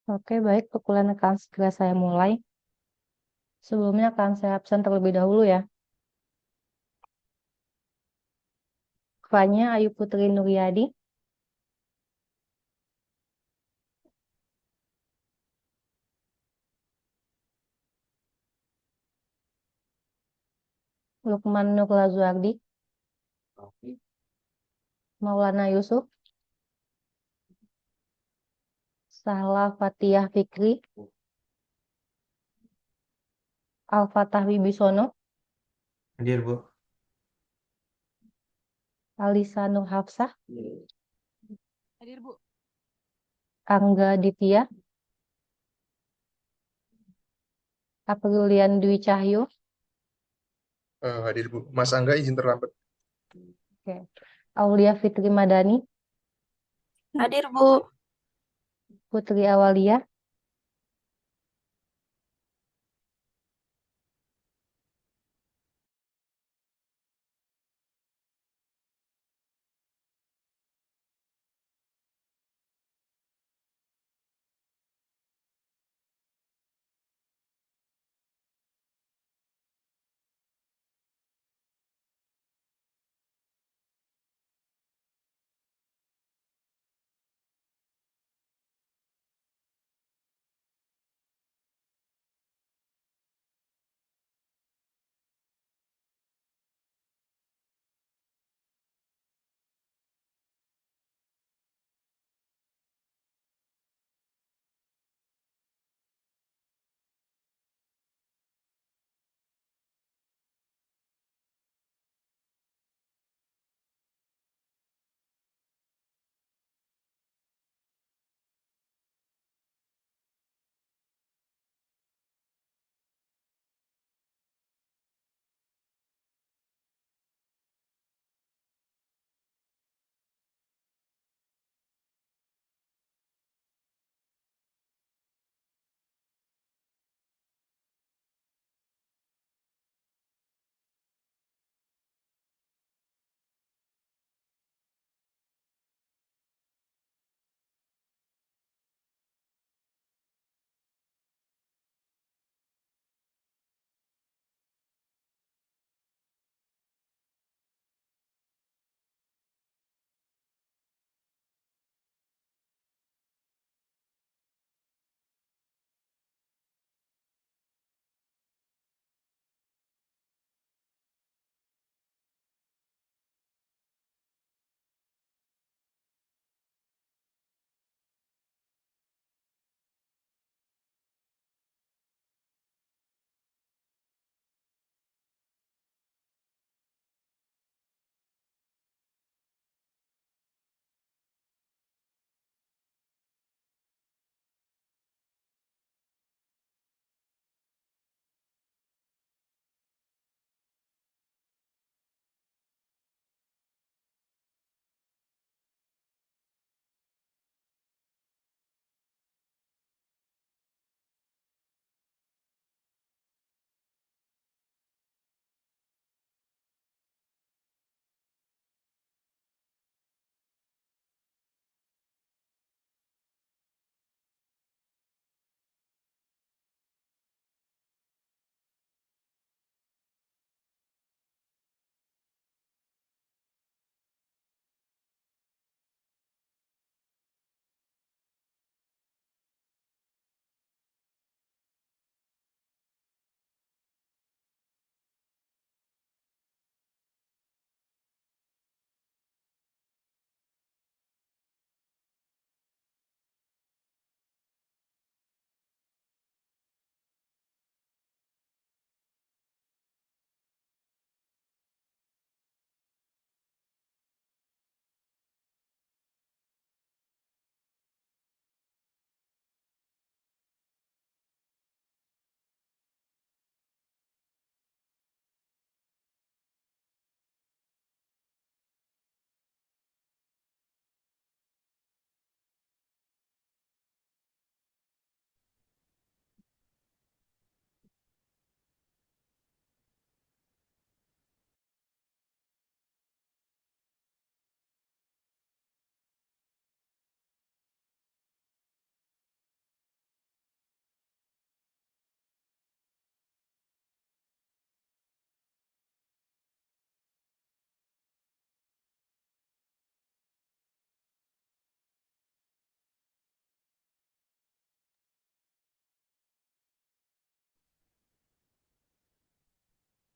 Oke, baik. Perkuliahan akan segera saya mulai. Sebelumnya akan saya absen terlebih dahulu ya. Fanya Ayu Putri Nuryadi, Lukman Nur Lazuardi, Maulana Yusuf, Sahla Fathiah Fikri, Al-Fatah Wibisono, Hadir, Bu. Alisa Nur Hafsah, Hadir, Bu. Angga Ditya, Aprilian Dwi Cahyo, Hadir, Bu. Mas Angga izin terlambat. oke, Aulia Fitri Madani, Hadir, Bu. Putri Awalia,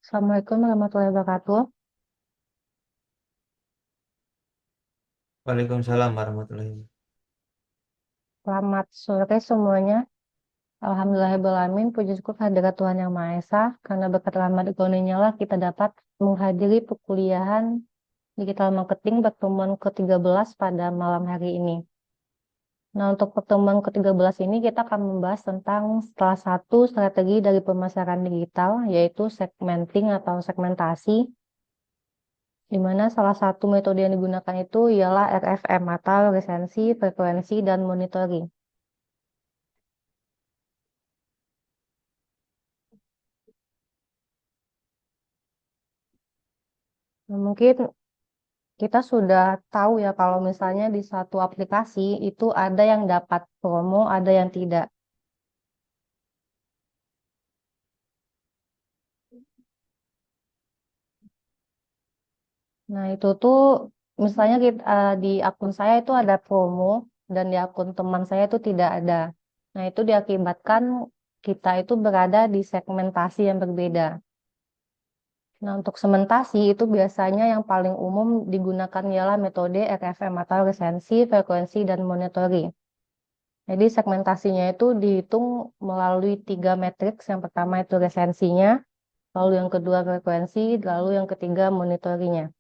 Assalamualaikum warahmatullahi wabarakatuh. Waalaikumsalam warahmatullahi wabarakatuh. Selamat sore semuanya. Alhamdulillahirrahmanirrahim. Puji syukur kehadirat Tuhan Yang Maha Esa. Karena berkat rahmat karunia lah kita dapat menghadiri perkuliahan digital marketing pertemuan ke-13 pada malam hari ini. Nah, untuk pertemuan ke-13 ini kita akan membahas tentang salah satu strategi dari pemasaran digital, yaitu segmenting atau segmentasi, di mana salah satu metode yang digunakan itu ialah RFM atau resensi, frekuensi, dan monitoring. Nah, mungkin kita sudah tahu ya kalau misalnya di satu aplikasi itu ada yang dapat promo, ada yang tidak. Nah, itu tuh misalnya di akun saya itu ada promo dan di akun teman saya itu tidak ada. Nah, itu diakibatkan kita itu berada di segmentasi yang berbeda. Nah, untuk segmentasi itu biasanya yang paling umum digunakan ialah metode RFM atau resensi, frekuensi, dan monitoring. Jadi segmentasinya itu dihitung melalui 3 matriks. Yang pertama itu resensinya, lalu yang kedua frekuensi, lalu yang ketiga monitoringnya.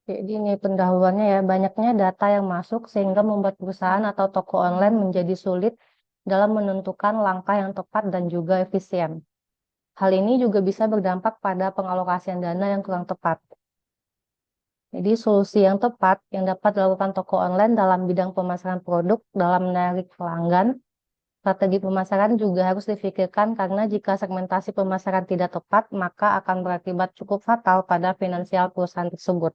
Jadi ini pendahuluannya ya, banyaknya data yang masuk sehingga membuat perusahaan atau toko online menjadi sulit dalam menentukan langkah yang tepat dan juga efisien. Hal ini juga bisa berdampak pada pengalokasian dana yang kurang tepat. Jadi solusi yang tepat yang dapat dilakukan toko online dalam bidang pemasaran produk dalam menarik pelanggan. Strategi pemasaran juga harus difikirkan karena jika segmentasi pemasaran tidak tepat, maka akan berakibat cukup fatal pada finansial perusahaan tersebut.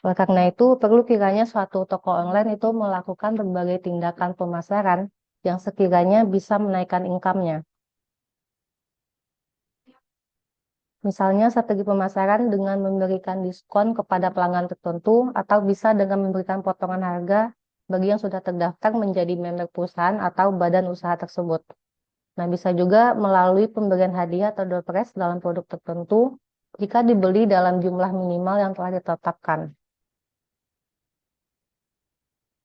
Oleh karena itu, perlu kiranya suatu toko online itu melakukan berbagai tindakan pemasaran yang sekiranya bisa menaikkan income-nya. Misalnya strategi pemasaran dengan memberikan diskon kepada pelanggan tertentu atau bisa dengan memberikan potongan harga bagi yang sudah terdaftar menjadi member perusahaan atau badan usaha tersebut. Nah, bisa juga melalui pemberian hadiah atau door prize dalam produk tertentu jika dibeli dalam jumlah minimal yang telah ditetapkan.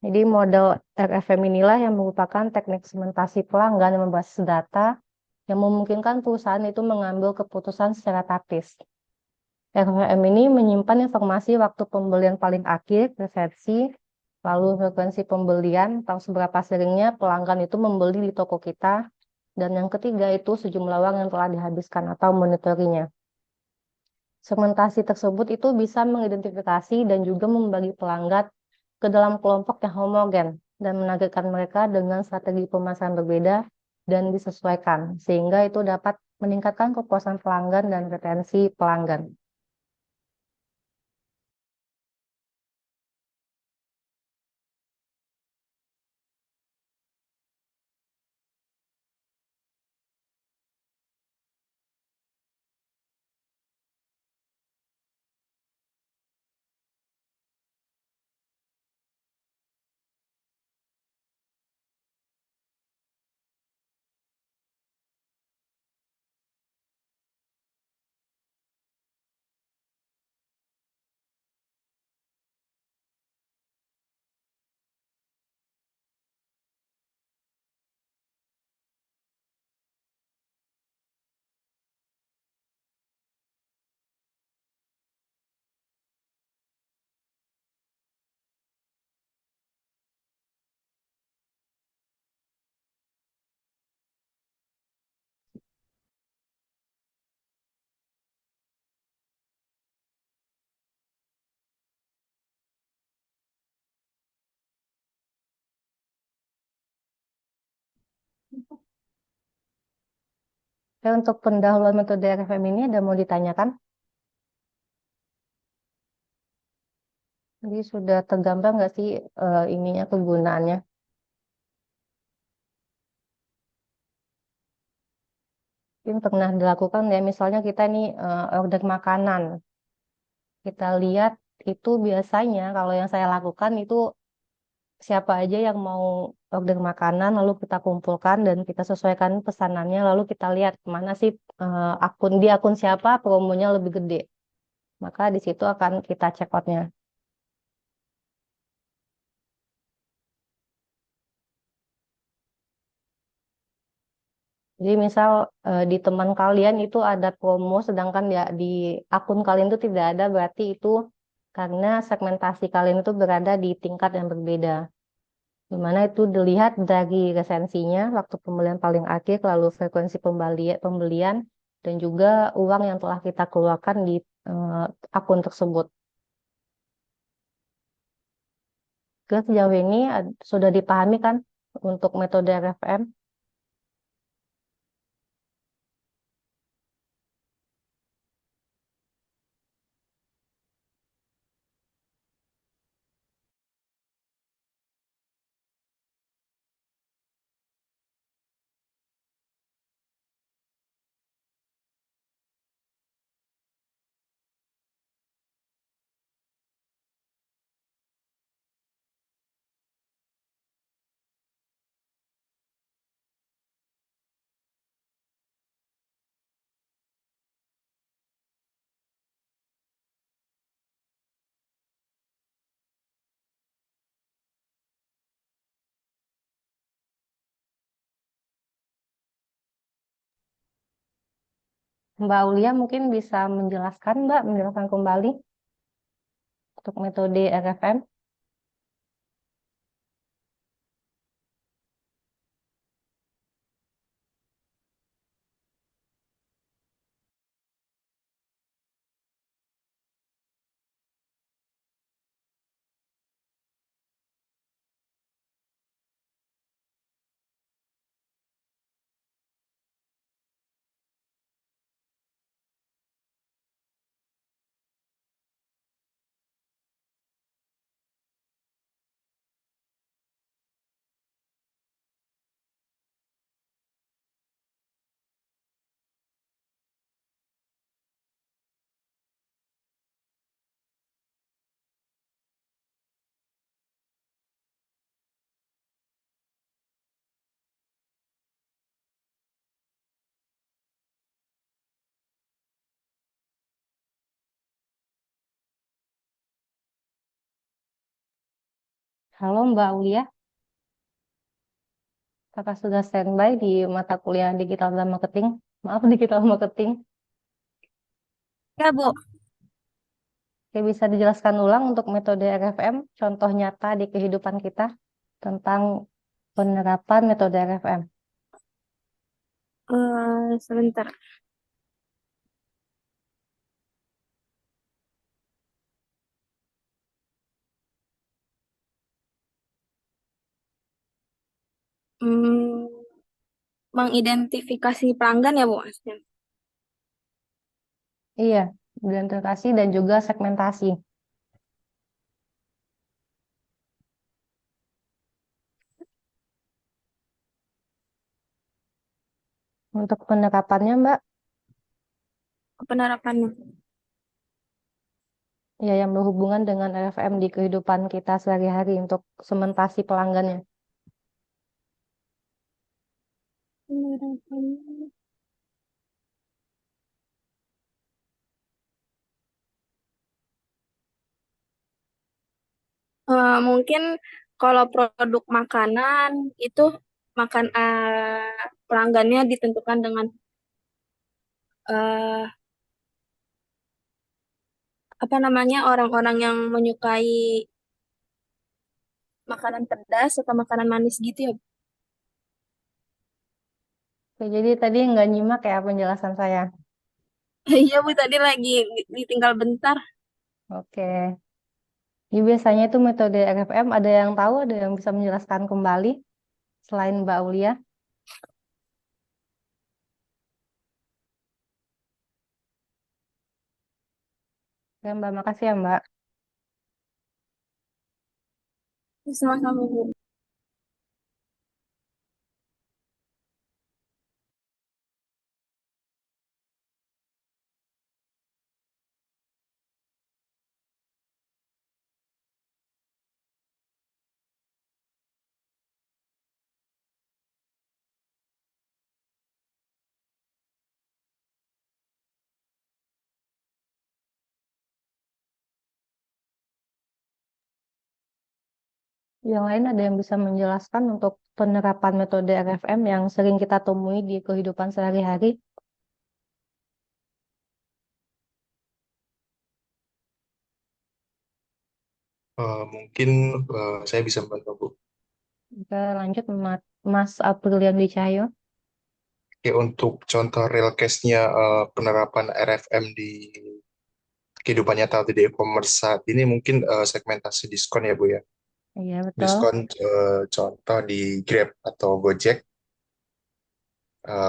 Jadi model RFM inilah yang merupakan teknik segmentasi pelanggan yang berbasis data yang memungkinkan perusahaan itu mengambil keputusan secara taktis. RFM ini menyimpan informasi waktu pembelian paling akhir, resensi, lalu frekuensi pembelian, atau seberapa seringnya pelanggan itu membeli di toko kita, dan yang ketiga itu sejumlah uang yang telah dihabiskan atau monitoringnya. Segmentasi tersebut itu bisa mengidentifikasi dan juga membagi pelanggan ke dalam kelompok yang homogen dan menargetkan mereka dengan strategi pemasaran berbeda dan disesuaikan, sehingga itu dapat meningkatkan kepuasan pelanggan dan retensi pelanggan. Oke, untuk pendahuluan metode RFM ini ada mau ditanyakan? Jadi sudah tergambar nggak sih ininya kegunaannya? Mungkin pernah dilakukan ya, misalnya kita nih order makanan. Kita lihat itu biasanya kalau yang saya lakukan itu siapa aja yang mau order makanan, lalu kita kumpulkan dan kita sesuaikan pesanannya, lalu kita lihat mana sih di akun siapa promonya lebih gede. Maka di situ akan kita check out-nya. Jadi misal di teman kalian itu ada promo, sedangkan ya di akun kalian itu tidak ada, berarti itu karena segmentasi kalian itu berada di tingkat yang berbeda. Di mana itu dilihat dari resensinya, waktu pembelian paling akhir, lalu frekuensi pembelian, dan juga uang yang telah kita keluarkan di akun tersebut. Terus sejauh ini sudah dipahami kan untuk metode RFM? Mbak Aulia mungkin bisa menjelaskan, Mbak, menjelaskan kembali untuk metode RFM. Halo Mbak Aulia, Kakak sudah standby di mata kuliah Digital dan Marketing. Maaf, Digital Marketing. Ya, Bu. Oke, bisa dijelaskan ulang untuk metode RFM, contoh nyata di kehidupan kita tentang penerapan metode RFM. Sebentar. Hmm, mengidentifikasi pelanggan ya, Bu, maksudnya. Iya, identifikasi dan juga segmentasi. Untuk penerapannya, Mbak, Penerapannya. ya yang berhubungan dengan RFM di kehidupan kita sehari-hari untuk segmentasi pelanggannya. Penerapannya. Mungkin kalau produk makanan itu pelanggannya ditentukan dengan eh, apa namanya, orang-orang yang menyukai makanan pedas atau makanan manis gitu ya. Oke, jadi tadi nggak nyimak ya penjelasan saya. Iya, Bu, tadi lagi ditinggal bentar. Oke. Jadi biasanya itu metode RFM ada yang tahu, ada yang bisa menjelaskan kembali selain Mbak Aulia. Ya, Mbak, makasih ya, Mbak. Sama-sama, Bu. Yang lain ada yang bisa menjelaskan untuk penerapan metode RFM yang sering kita temui di kehidupan sehari-hari? Mungkin saya bisa membantu, Bu. Kita lanjut Mas Aprilian Wicahyo. Oke, untuk contoh real case-nya penerapan RFM di kehidupan nyata atau di e-commerce saat ini mungkin segmentasi diskon ya, Bu ya. Iya, betul. Diskon contoh di Grab atau Gojek,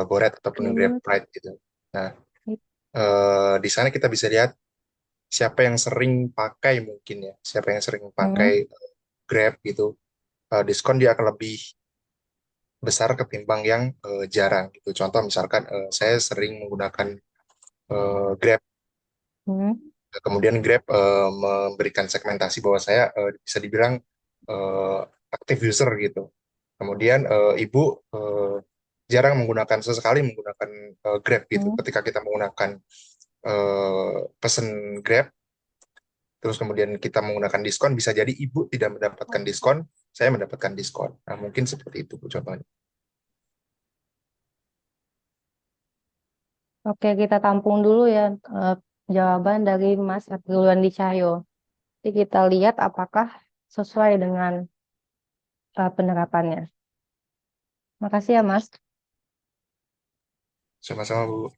GoRed ataupun Grab Hmm, Ride gitu. Nah, di sana kita bisa lihat siapa yang sering pakai mungkin ya, siapa yang sering pakai hmm, Grab gitu. Diskon dia akan lebih besar ketimbang yang jarang gitu. Contoh misalkan saya sering menggunakan Grab, hmm. kemudian Grab memberikan segmentasi bahwa saya bisa dibilang eh, aktif user gitu. Kemudian ibu jarang menggunakan sesekali menggunakan Grab gitu. Hmm. Ketika kita menggunakan pesen Grab, terus kemudian kita menggunakan diskon, bisa jadi ibu tidak mendapatkan diskon, saya mendapatkan diskon. Nah, mungkin seperti itu Bu, contohnya. Oke, kita tampung dulu ya eh, jawaban dari Mas Aprilian Wicahyo. Jadi kita lihat apakah sesuai dengan penerapannya. Makasih ya, Mas. Sama-sama Bu.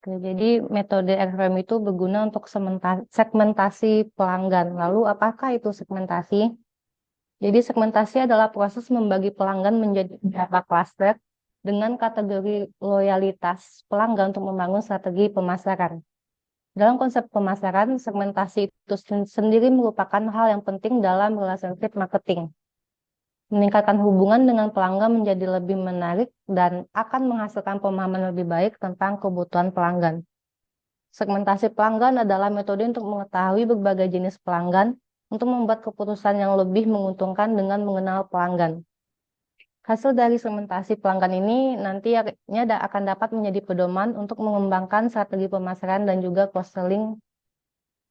Oke, jadi metode RFM itu berguna untuk segmentasi pelanggan. Lalu apakah itu segmentasi? Jadi segmentasi adalah proses membagi pelanggan menjadi beberapa klaster dengan kategori loyalitas pelanggan untuk membangun strategi pemasaran. Dalam konsep pemasaran, segmentasi itu sendiri merupakan hal yang penting dalam relationship marketing. Meningkatkan hubungan dengan pelanggan menjadi lebih menarik dan akan menghasilkan pemahaman lebih baik tentang kebutuhan pelanggan. Segmentasi pelanggan adalah metode untuk mengetahui berbagai jenis pelanggan untuk membuat keputusan yang lebih menguntungkan dengan mengenal pelanggan. Hasil dari segmentasi pelanggan ini nantinya akan dapat menjadi pedoman untuk mengembangkan strategi pemasaran dan juga cross-selling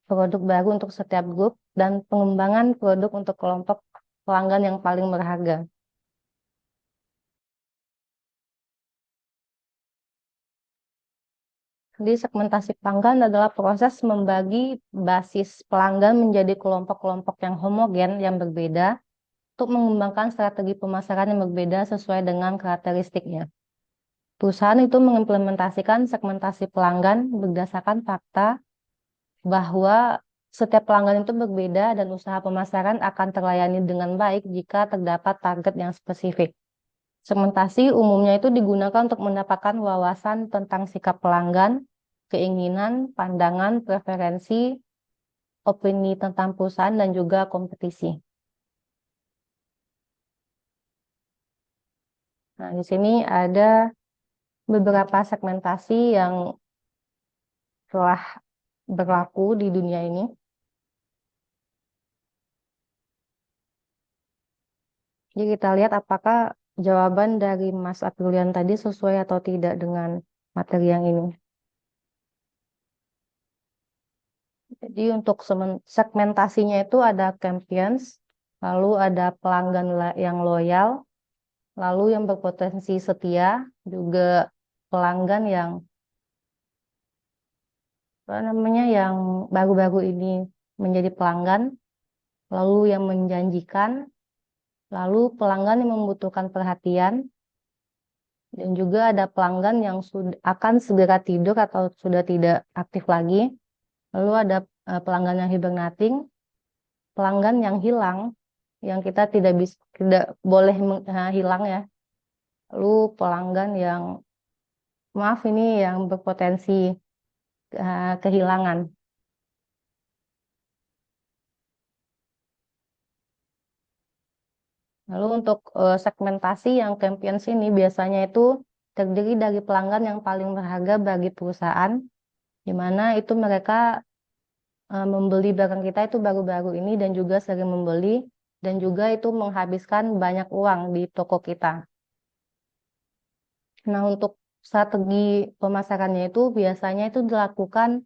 produk baru untuk setiap grup dan pengembangan produk untuk kelompok pelanggan yang paling berharga. Jadi segmentasi pelanggan adalah proses membagi basis pelanggan menjadi kelompok-kelompok yang homogen yang berbeda untuk mengembangkan strategi pemasaran yang berbeda sesuai dengan karakteristiknya. Perusahaan itu mengimplementasikan segmentasi pelanggan berdasarkan fakta bahwa setiap pelanggan itu berbeda dan usaha pemasaran akan terlayani dengan baik jika terdapat target yang spesifik. Segmentasi umumnya itu digunakan untuk mendapatkan wawasan tentang sikap pelanggan, keinginan, pandangan, preferensi, opini tentang perusahaan, dan juga kompetisi. Nah, di sini ada beberapa segmentasi yang telah berlaku di dunia ini. Jadi kita lihat apakah jawaban dari Mas Aprilian tadi sesuai atau tidak dengan materi yang ini. Jadi untuk segmentasinya itu ada champions, lalu ada pelanggan yang loyal, lalu yang berpotensi setia, juga pelanggan yang apa namanya yang baru-baru ini menjadi pelanggan, lalu yang menjanjikan, lalu pelanggan yang membutuhkan perhatian, dan juga ada pelanggan yang akan segera tidur atau sudah tidak aktif lagi. Lalu ada pelanggan yang hibernating, pelanggan yang hilang, yang kita tidak boleh hilang ya. Lalu pelanggan yang maaf ini yang berpotensi kehilangan. Lalu untuk segmentasi yang Champions ini biasanya itu terdiri dari pelanggan yang paling berharga bagi perusahaan, di mana itu mereka membeli barang kita itu baru-baru ini dan juga sering membeli dan juga itu menghabiskan banyak uang di toko kita. Nah, untuk strategi pemasarannya itu biasanya itu dilakukan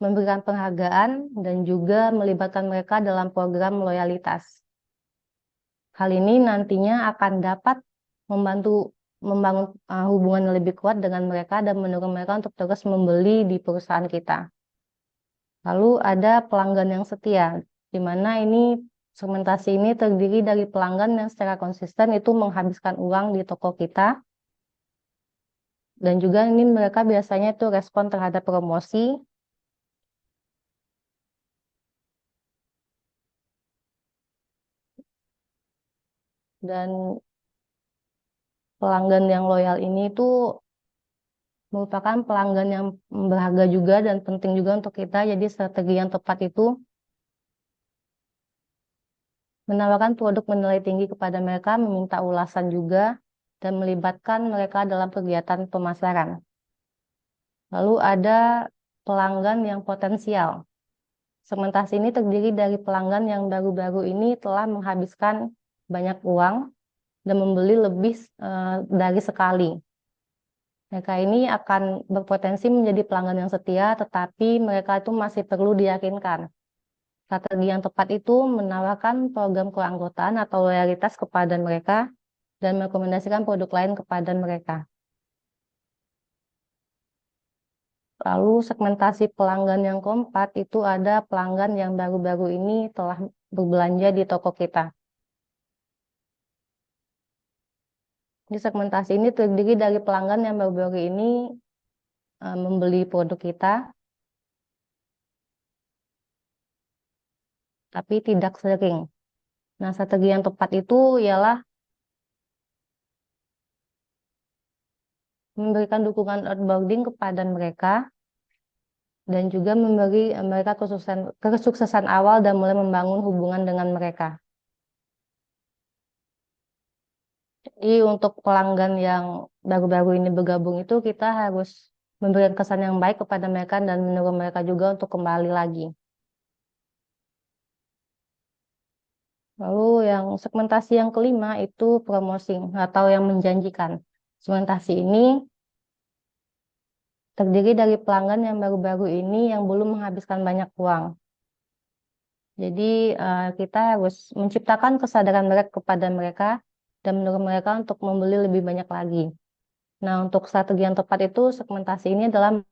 memberikan penghargaan dan juga melibatkan mereka dalam program loyalitas. Hal ini nantinya akan dapat membantu membangun hubungan yang lebih kuat dengan mereka dan mendorong mereka untuk terus membeli di perusahaan kita. Lalu ada pelanggan yang setia, di mana ini segmentasi ini terdiri dari pelanggan yang secara konsisten itu menghabiskan uang di toko kita. Dan juga ini mereka biasanya itu respon terhadap promosi. Dan pelanggan yang loyal ini itu merupakan pelanggan yang berharga juga dan penting juga untuk kita. Jadi strategi yang tepat itu menawarkan produk bernilai tinggi kepada mereka, meminta ulasan juga, dan melibatkan mereka dalam kegiatan pemasaran. Lalu ada pelanggan yang potensial. Segmentasi ini terdiri dari pelanggan yang baru-baru ini telah menghabiskan banyak uang dan membeli lebih dari sekali. Mereka ini akan berpotensi menjadi pelanggan yang setia, tetapi mereka itu masih perlu diyakinkan. Strategi yang tepat itu menawarkan program keanggotaan atau loyalitas kepada mereka dan merekomendasikan produk lain kepada mereka. Lalu segmentasi pelanggan yang keempat itu ada pelanggan yang baru-baru ini telah berbelanja di toko kita. Di segmentasi ini terdiri dari pelanggan yang baru-baru ini membeli produk kita, tapi tidak sering. Nah, strategi yang tepat itu ialah memberikan dukungan onboarding kepada mereka dan juga memberi mereka kesuksesan awal dan mulai membangun hubungan dengan mereka. Jadi untuk pelanggan yang baru-baru ini bergabung itu kita harus memberikan kesan yang baik kepada mereka dan mendorong mereka juga untuk kembali lagi. Lalu yang segmentasi yang kelima itu promosi atau yang menjanjikan. Segmentasi ini terdiri dari pelanggan yang baru-baru ini yang belum menghabiskan banyak uang. Jadi kita harus menciptakan kesadaran mereka kepada mereka dan mendorong mereka untuk membeli lebih banyak lagi. Nah, untuk strategi yang tepat itu segmentasi ini adalah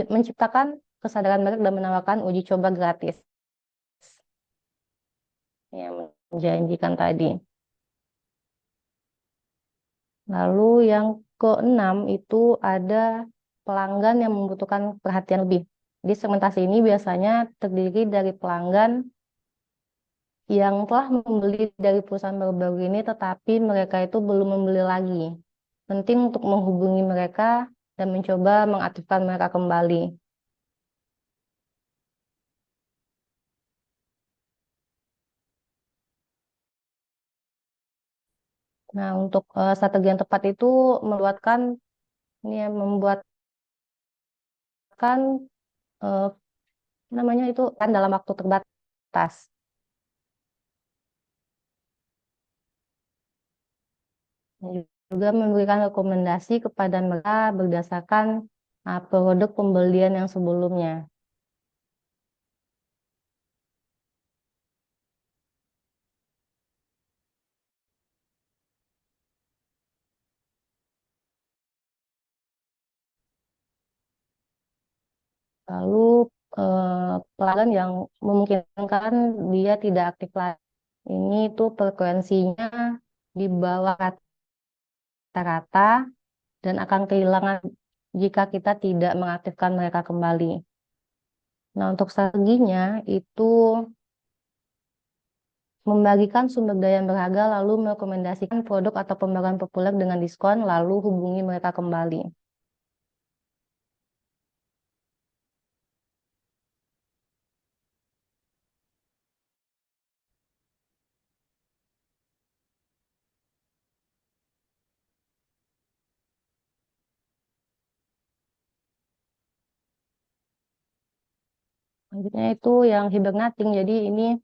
menciptakan kesadaran mereka dan menawarkan uji coba gratis yang menjanjikan tadi. Lalu yang keenam itu ada pelanggan yang membutuhkan perhatian lebih. Di segmentasi ini biasanya terdiri dari pelanggan yang telah membeli dari perusahaan baru-baru ini, tetapi mereka itu belum membeli lagi. Penting untuk menghubungi mereka dan mencoba mengaktifkan mereka kembali. Nah, untuk strategi yang tepat itu membuatkan eh, namanya itu kan dalam waktu terbatas. Dan juga memberikan rekomendasi kepada mereka berdasarkan produk pembelian yang sebelumnya. Lalu pelanggan yang memungkinkan dia tidak aktif lagi. Ini tuh frekuensinya di bawah rata-rata dan akan kehilangan jika kita tidak mengaktifkan mereka kembali. Nah, untuk strateginya itu membagikan sumber daya yang berharga lalu merekomendasikan produk atau pembaruan populer dengan diskon lalu hubungi mereka kembali. Selanjutnya itu yang hibernating. Jadi ini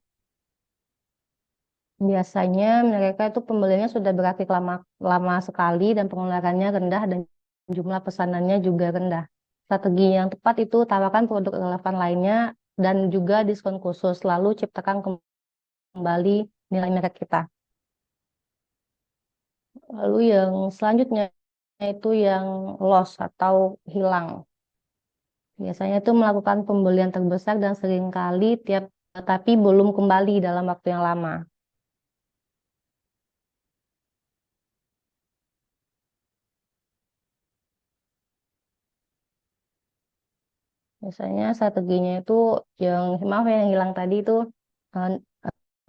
biasanya mereka itu pembeliannya sudah beraktif lama, lama sekali dan pengeluarannya rendah dan jumlah pesanannya juga rendah. Strategi yang tepat itu tawarkan produk relevan lainnya dan juga diskon khusus. Lalu ciptakan kembali nilai merek kita. Lalu yang selanjutnya itu yang loss atau hilang. Biasanya itu melakukan pembelian terbesar dan seringkali tapi belum kembali dalam waktu yang lama. Biasanya strateginya itu yang maaf ya, yang hilang tadi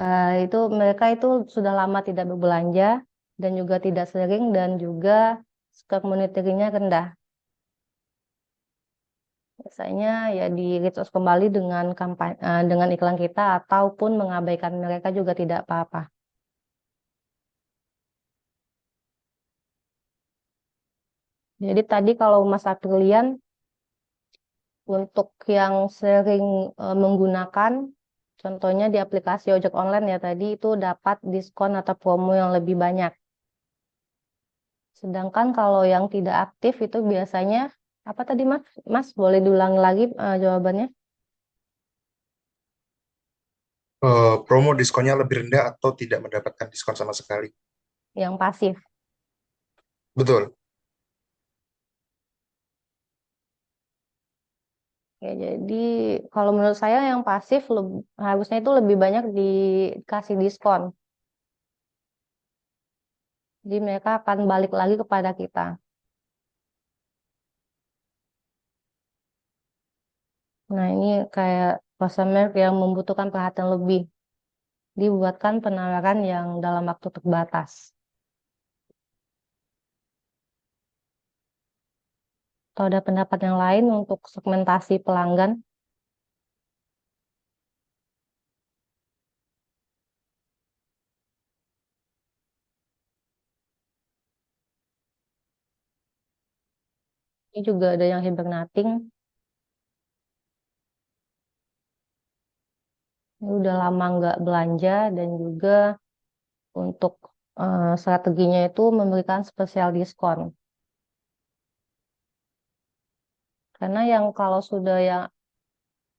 eh, itu mereka itu sudah lama tidak berbelanja dan juga tidak sering dan juga skor monitoringnya rendah. Biasanya ya di reach kembali dengan dengan iklan kita ataupun mengabaikan mereka juga tidak apa-apa. Jadi tadi kalau Mas Aprilian untuk yang sering menggunakan, contohnya di aplikasi ojek online ya tadi itu dapat diskon atau promo yang lebih banyak. Sedangkan kalau yang tidak aktif itu biasanya apa tadi Mas? Mas boleh diulangi lagi jawabannya? Promo diskonnya lebih rendah atau tidak mendapatkan diskon sama sekali. Yang pasif. Betul. Ya, jadi kalau menurut saya yang pasif harusnya itu lebih banyak dikasih diskon. Jadi mereka akan balik lagi kepada kita. Nah, ini kayak customer yang membutuhkan perhatian lebih. Dibuatkan penawaran yang dalam waktu terbatas. Atau ada pendapat yang lain untuk segmentasi pelanggan? Ini juga ada yang hibernating. Ini udah lama nggak belanja dan juga untuk strateginya itu memberikan spesial diskon. Karena yang kalau sudah yang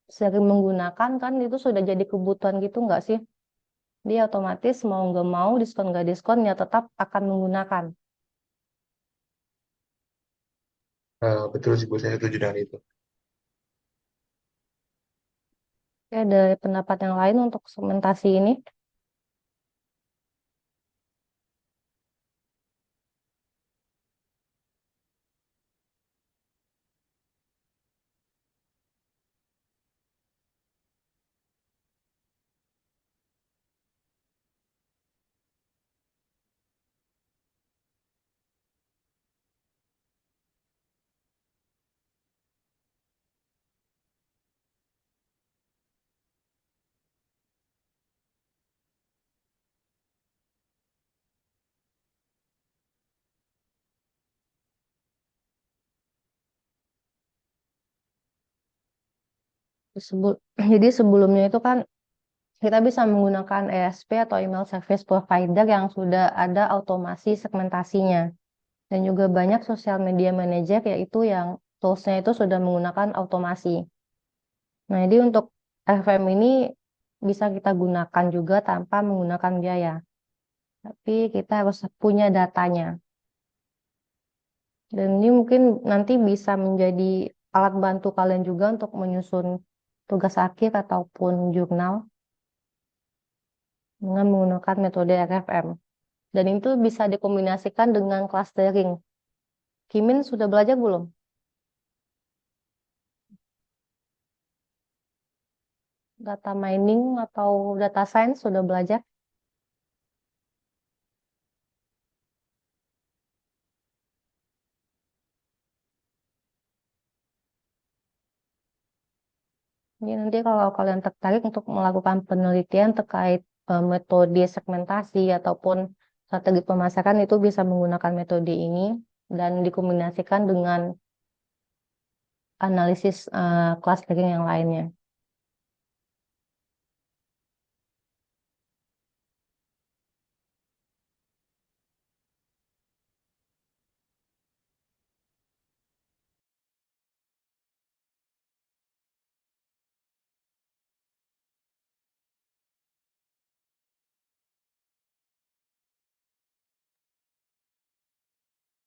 sering menggunakan kan itu sudah jadi kebutuhan gitu nggak sih? Dia otomatis mau nggak mau diskon nggak diskon ya tetap akan menggunakan. Betul sih Bu, saya setuju dengan itu. Oke, ada pendapat yang lain untuk segmentasi ini? Jadi sebelumnya itu kan kita bisa menggunakan ESP atau email service provider yang sudah ada otomasi segmentasinya. Dan juga banyak sosial media manager yaitu yang toolsnya itu sudah menggunakan otomasi. Nah, jadi untuk FM ini bisa kita gunakan juga tanpa menggunakan biaya. Tapi kita harus punya datanya. Dan ini mungkin nanti bisa menjadi alat bantu kalian juga untuk menyusun tugas akhir ataupun jurnal dengan menggunakan metode RFM. Dan itu bisa dikombinasikan dengan clustering. Kimin sudah belajar belum? Data mining atau data science sudah belajar? Jadi nanti kalau kalian tertarik untuk melakukan penelitian terkait metode segmentasi ataupun strategi pemasaran itu bisa menggunakan metode ini dan dikombinasikan dengan analisis clustering yang lainnya.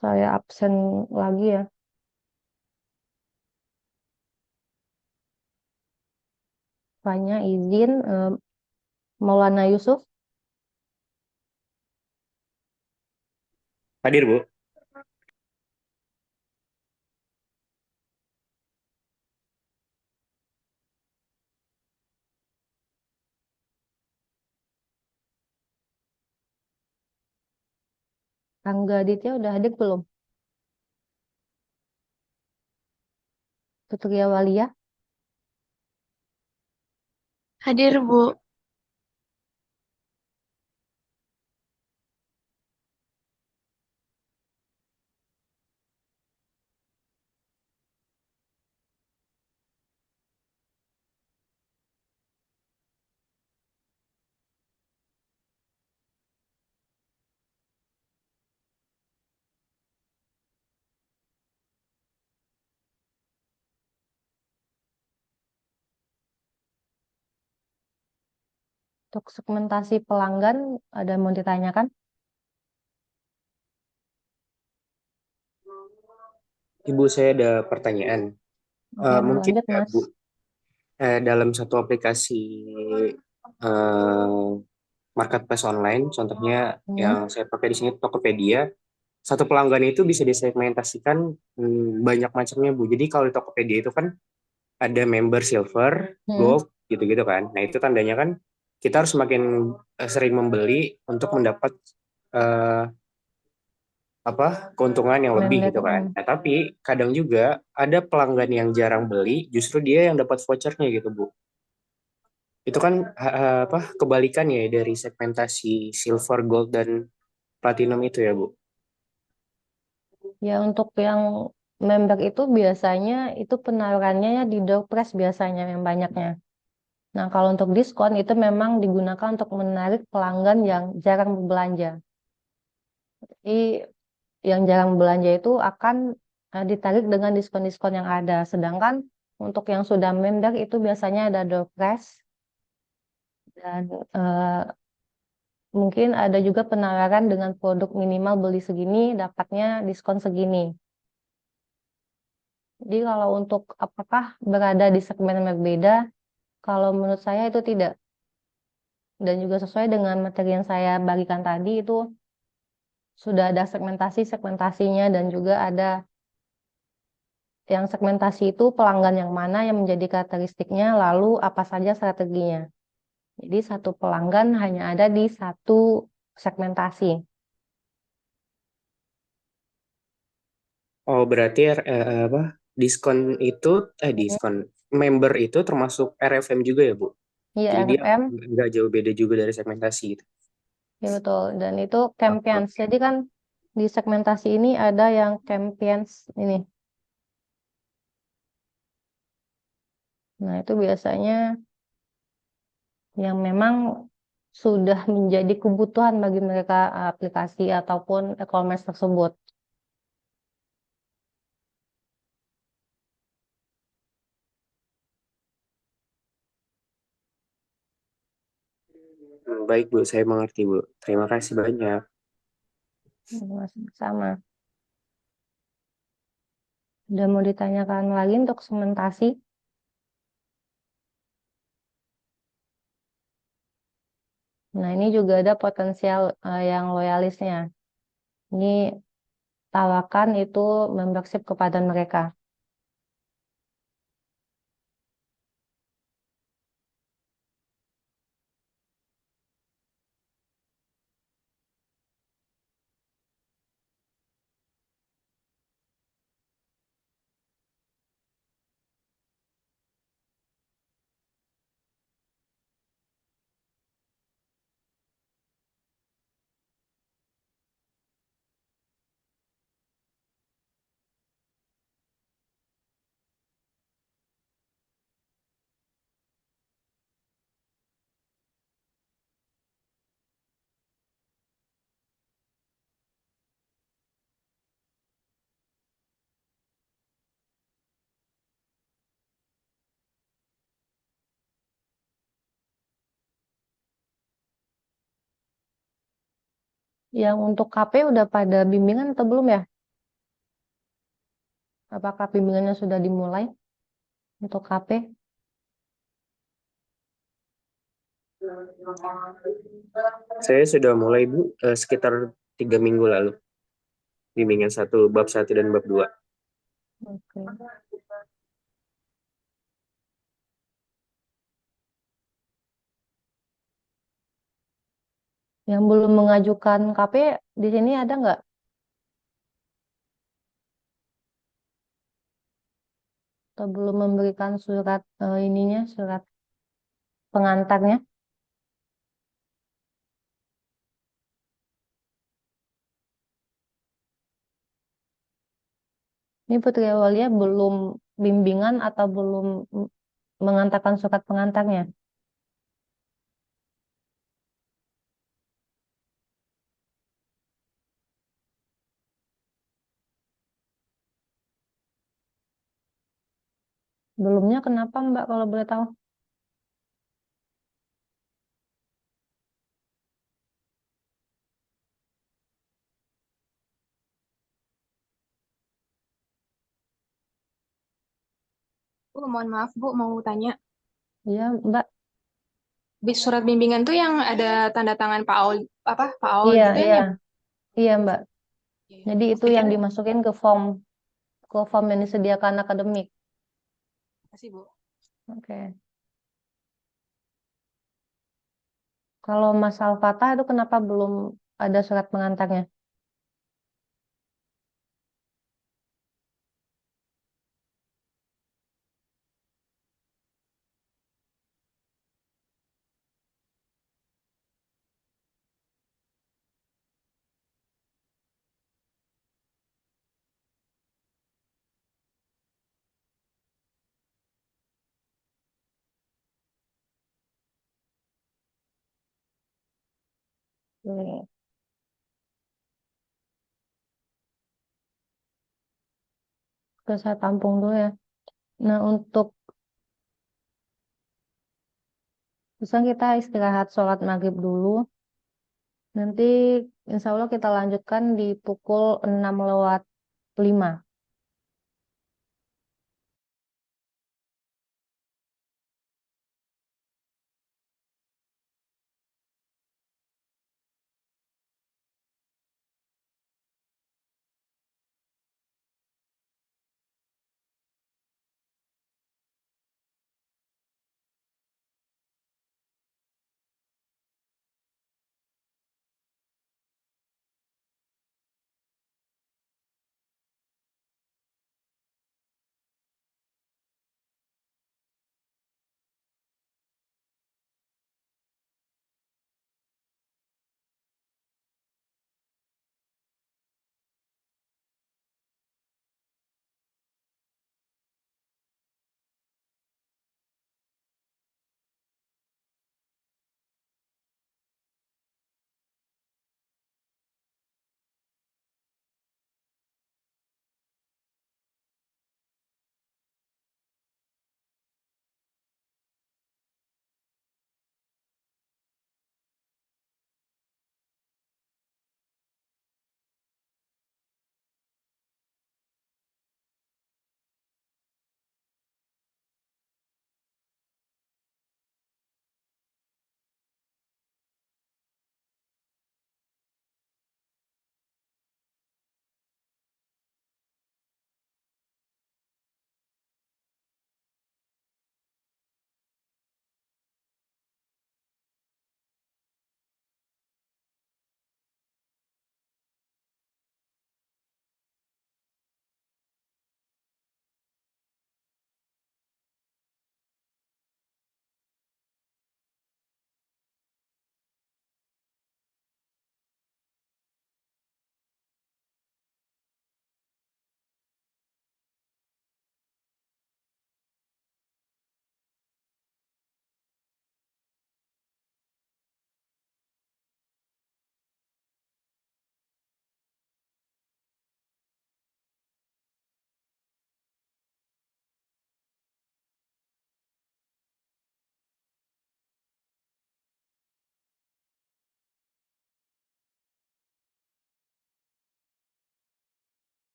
Saya absen lagi ya. Banyak izin Maulana Yusuf. Hadir, Bu. Angga Aditya udah hadir belum? Putri Walia. Hadir, Bu. Untuk segmentasi pelanggan ada yang mau ditanyakan? Ibu, saya ada pertanyaan. Oke, Mungkin lanjut ya, Mas. Bu, dalam satu aplikasi eh, marketplace online, contohnya yang saya pakai di sini Tokopedia, satu pelanggan itu bisa disegmentasikan banyak macamnya, Bu. Jadi kalau di Tokopedia itu kan ada member silver, Hmm. gold, gitu-gitu kan. Nah, itu tandanya kan kita harus semakin sering membeli untuk mendapat eh, apa keuntungan yang lebih Member. gitu kan. Nah, tapi kadang juga ada pelanggan yang jarang beli, justru dia yang dapat vouchernya gitu, Bu. Itu kan apa kebalikan ya dari segmentasi silver, gold, dan platinum itu ya, Bu. Ya, untuk yang member itu biasanya itu penawarannya di door prize biasanya yang banyaknya. Nah, kalau untuk diskon itu memang digunakan untuk menarik pelanggan yang jarang berbelanja. Jadi yang jarang belanja itu akan ditarik dengan diskon-diskon yang ada. Sedangkan untuk yang sudah member itu biasanya ada door prize dan eh, mungkin ada juga penawaran dengan produk minimal beli segini dapatnya diskon segini. Jadi kalau untuk apakah berada di segmen yang berbeda, kalau menurut saya itu tidak. Dan juga sesuai dengan materi yang saya bagikan tadi itu sudah ada segmentasinya dan juga ada yang segmentasi itu pelanggan yang mana yang menjadi karakteristiknya, lalu apa saja strateginya. Jadi satu pelanggan hanya ada di satu segmentasi. Oh, berarti apa? Diskon itu diskon member itu termasuk RFM juga ya, Bu? Iya, Jadi dia RFM, nggak jauh beda juga dari segmentasi gitu. ya betul. Dan itu Oke, campaigns. oke. Jadi kan di segmentasi ini ada yang campaigns ini. Nah, itu biasanya yang memang sudah menjadi kebutuhan bagi mereka aplikasi ataupun e-commerce tersebut. Baik, Bu, saya mengerti, Bu. Terima kasih banyak. Sama. Udah mau ditanyakan lagi untuk segmentasi? Nah, ini juga ada potensial yang loyalisnya. Ini tawarkan itu membership kepada mereka. Yang untuk KP udah pada bimbingan atau belum ya? Apakah bimbingannya sudah dimulai untuk KP? Saya sudah mulai Bu sekitar 3 minggu lalu. Bimbingan bab 1 dan bab 2. Oke. Yang belum mengajukan KP di sini ada nggak? Atau belum memberikan surat surat pengantarnya? Ini Putri Aulia belum bimbingan atau belum mengantarkan surat pengantarnya? Belumnya kenapa Mbak kalau boleh tahu? Bu, mohon maaf Bu, mau tanya. Iya Mbak, Surat bimbingan tuh yang ada tanda tangan Pak Aul, Pak Aul iya gitu ya? iya iya Mbak. Iya. Jadi itu yang dimasukin ke form yang disediakan akademik. Kasih Bu. Oke. Kalau Mas Alfata itu kenapa belum ada surat pengantarnya? Oke. Oke, saya tampung dulu ya. Nah, untuk bisa kita istirahat sholat maghrib dulu. Nanti insya Allah kita lanjutkan di pukul 6:05.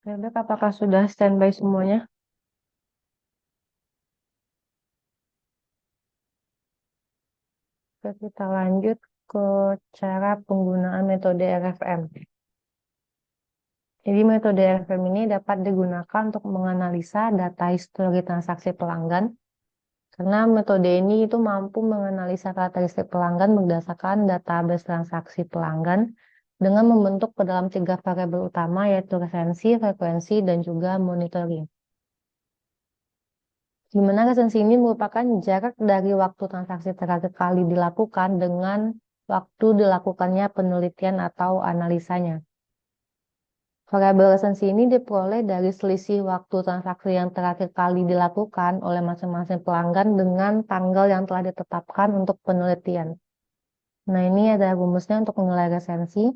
Bebek, apakah sudah standby semuanya? Oke, kita lanjut ke cara penggunaan metode RFM. Jadi metode RFM ini dapat digunakan untuk menganalisa data histori transaksi pelanggan, karena metode ini itu mampu menganalisa karakteristik pelanggan berdasarkan database transaksi pelanggan dengan membentuk ke dalam 3 variabel utama, yaitu resensi, frekuensi, dan juga monitoring. Di mana resensi ini merupakan jarak dari waktu transaksi terakhir kali dilakukan dengan waktu dilakukannya penelitian atau analisanya. Variabel resensi ini diperoleh dari selisih waktu transaksi yang terakhir kali dilakukan oleh masing-masing pelanggan dengan tanggal yang telah ditetapkan untuk penelitian. Nah, ini ada rumusnya untuk nilai resensi,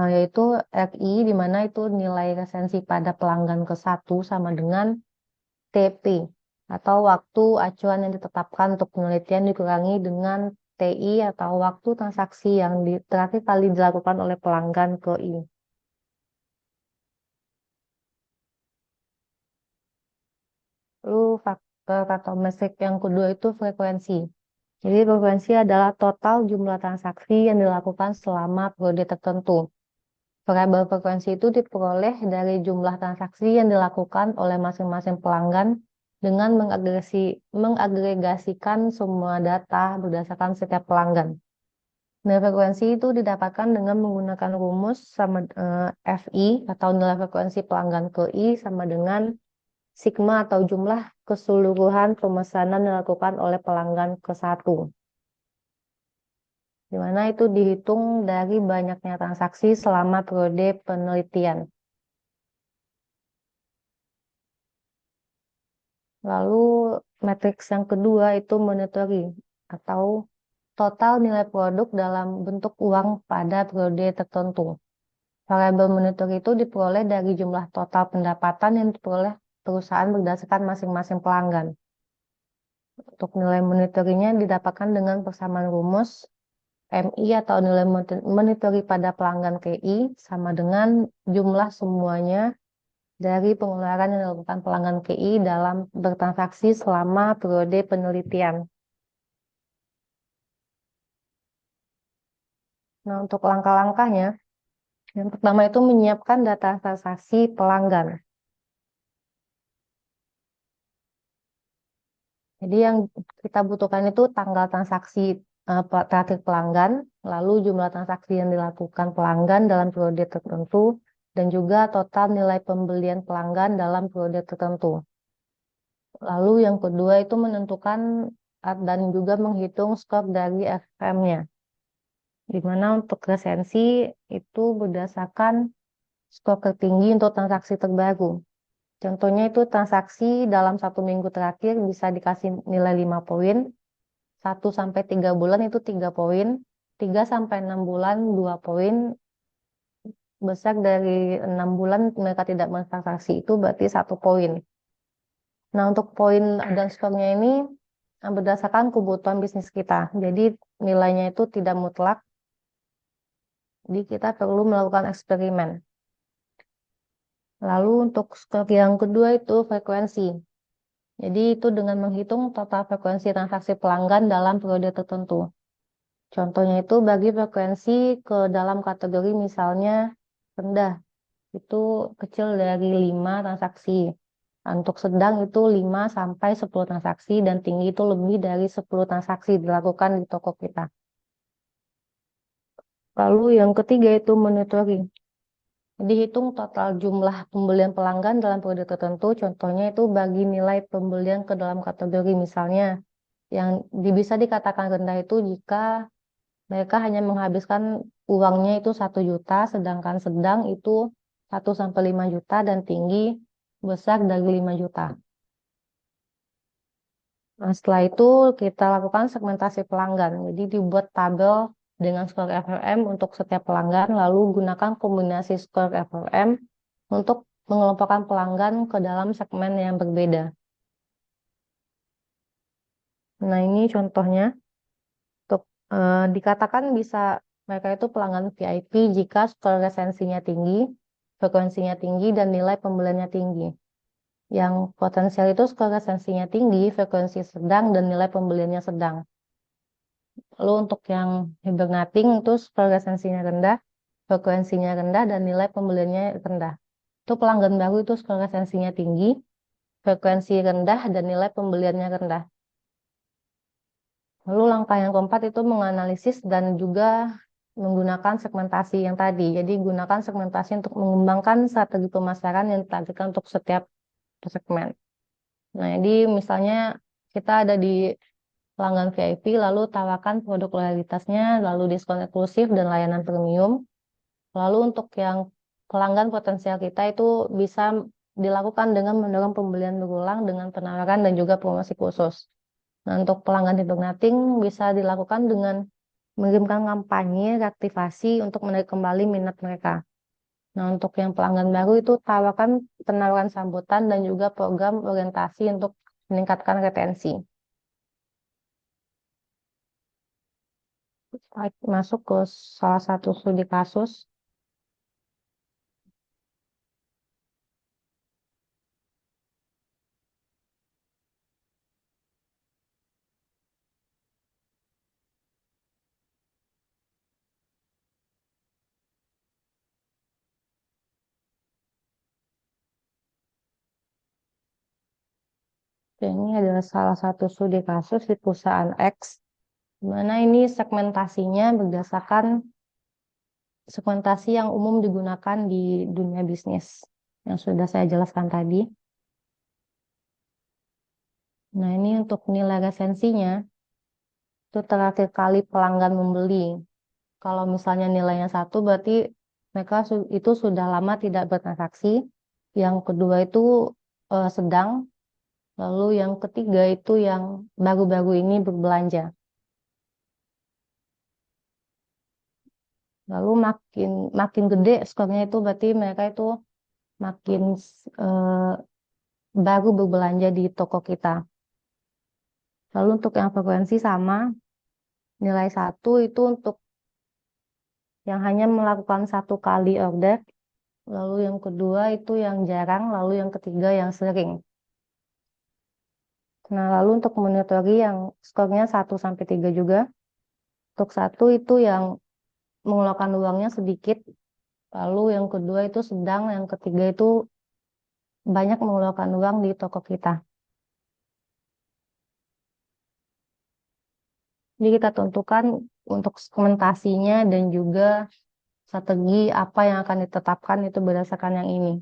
yaitu RI, di mana itu nilai resensi pada pelanggan ke-1 sama dengan TP, atau waktu acuan yang ditetapkan untuk penelitian dikurangi dengan TI, atau waktu transaksi yang terakhir kali dilakukan oleh pelanggan ke I. Lalu faktor katometrik yang kedua itu frekuensi. Jadi frekuensi adalah total jumlah transaksi yang dilakukan selama periode tertentu. Variabel frekuensi itu diperoleh dari jumlah transaksi yang dilakukan oleh masing-masing pelanggan dengan mengagregasikan semua data berdasarkan setiap pelanggan. Nilai frekuensi itu didapatkan dengan menggunakan rumus sama FI, atau nilai frekuensi pelanggan ke I, sama dengan sigma atau jumlah keseluruhan pemesanan dilakukan oleh pelanggan ke-1, di mana itu dihitung dari banyaknya transaksi selama periode penelitian. Lalu matriks yang kedua itu monetary, atau total nilai produk dalam bentuk uang pada periode tertentu. Variabel monetary itu diperoleh dari jumlah total pendapatan yang diperoleh perusahaan berdasarkan masing-masing pelanggan. Untuk nilai monetary-nya didapatkan dengan persamaan rumus MI, atau nilai monetary pada pelanggan KI, sama dengan jumlah semuanya dari pengeluaran yang dilakukan pelanggan KI dalam bertransaksi selama periode penelitian. Nah, untuk langkah-langkahnya, yang pertama itu menyiapkan data transaksi pelanggan. Jadi yang kita butuhkan itu tanggal transaksi terakhir pelanggan, lalu jumlah transaksi yang dilakukan pelanggan dalam periode tertentu, dan juga total nilai pembelian pelanggan dalam periode tertentu. Lalu yang kedua itu menentukan dan juga menghitung skor dari FM-nya. Di mana untuk resensi itu berdasarkan skor tertinggi untuk transaksi terbaru. Contohnya itu transaksi dalam 1 minggu terakhir bisa dikasih nilai 5 poin, 1-3 bulan itu 3 poin, 3-6 bulan 2 poin, besar dari 6 bulan mereka tidak bertransaksi itu berarti 1 poin. Nah, untuk poin dan skornya ini berdasarkan kebutuhan bisnis kita. Jadi nilainya itu tidak mutlak. Jadi kita perlu melakukan eksperimen. Lalu untuk skor yang kedua itu frekuensi. Jadi itu dengan menghitung total frekuensi transaksi pelanggan dalam periode tertentu. Contohnya itu bagi frekuensi ke dalam kategori misalnya rendah, itu kecil dari 5 transaksi. Untuk sedang itu 5-10 transaksi, dan tinggi itu lebih dari 10 transaksi dilakukan di toko kita. Lalu yang ketiga itu monitoring. Dihitung total jumlah pembelian pelanggan dalam periode tertentu, contohnya itu bagi nilai pembelian ke dalam kategori misalnya yang bisa dikatakan rendah itu jika mereka hanya menghabiskan uangnya itu 1 juta, sedangkan sedang itu 1-5 juta, dan tinggi besar dari 5 juta. Nah, setelah itu kita lakukan segmentasi pelanggan. Jadi dibuat tabel dengan skor FRM untuk setiap pelanggan, lalu gunakan kombinasi skor FRM untuk mengelompokkan pelanggan ke dalam segmen yang berbeda. Nah, ini contohnya. Untuk dikatakan bisa mereka itu pelanggan VIP jika skor resensinya tinggi, frekuensinya tinggi, dan nilai pembeliannya tinggi. Yang potensial itu skor resensinya tinggi, frekuensi sedang, dan nilai pembeliannya sedang. Lalu untuk yang hibernating itu skor resensinya rendah, frekuensinya rendah, dan nilai pembeliannya rendah. Itu pelanggan baru itu skor resensinya tinggi, frekuensi rendah, dan nilai pembeliannya rendah. Lalu langkah yang keempat itu menganalisis dan juga menggunakan segmentasi yang tadi. Jadi gunakan segmentasi untuk mengembangkan strategi pemasaran yang ditargetkan untuk setiap segmen. Nah, jadi misalnya kita ada di pelanggan VIP, lalu tawarkan produk loyalitasnya, lalu diskon eksklusif dan layanan premium. Lalu untuk yang pelanggan potensial kita itu bisa dilakukan dengan mendorong pembelian berulang dengan penawaran dan juga promosi khusus. Nah, untuk pelanggan hibernating bisa dilakukan dengan mengirimkan kampanye reaktivasi untuk menarik kembali minat mereka. Nah, untuk yang pelanggan baru itu tawarkan penawaran sambutan dan juga program orientasi untuk meningkatkan retensi. Masuk ke salah satu studi kasus. Ini adalah salah satu studi kasus di perusahaan X, di mana ini segmentasinya berdasarkan segmentasi yang umum digunakan di dunia bisnis, yang sudah saya jelaskan tadi. Nah, ini untuk nilai resensinya, itu terakhir kali pelanggan membeli. Kalau misalnya nilainya 1, berarti mereka itu sudah lama tidak bertransaksi. Yang kedua itu sedang. Lalu yang ketiga itu yang baru-baru ini berbelanja. Lalu makin gede skornya itu berarti mereka itu makin baru berbelanja di toko kita. Lalu untuk yang frekuensi sama, nilai 1 itu untuk yang hanya melakukan 1 kali order. Lalu yang kedua itu yang jarang, lalu yang ketiga yang sering. Nah, lalu untuk monitoring yang skornya 1-3 juga. Untuk 1 itu yang mengeluarkan uangnya sedikit. Lalu yang kedua itu sedang, yang ketiga itu banyak mengeluarkan uang di toko kita. Jadi kita tentukan untuk segmentasinya dan juga strategi apa yang akan ditetapkan itu berdasarkan yang ini.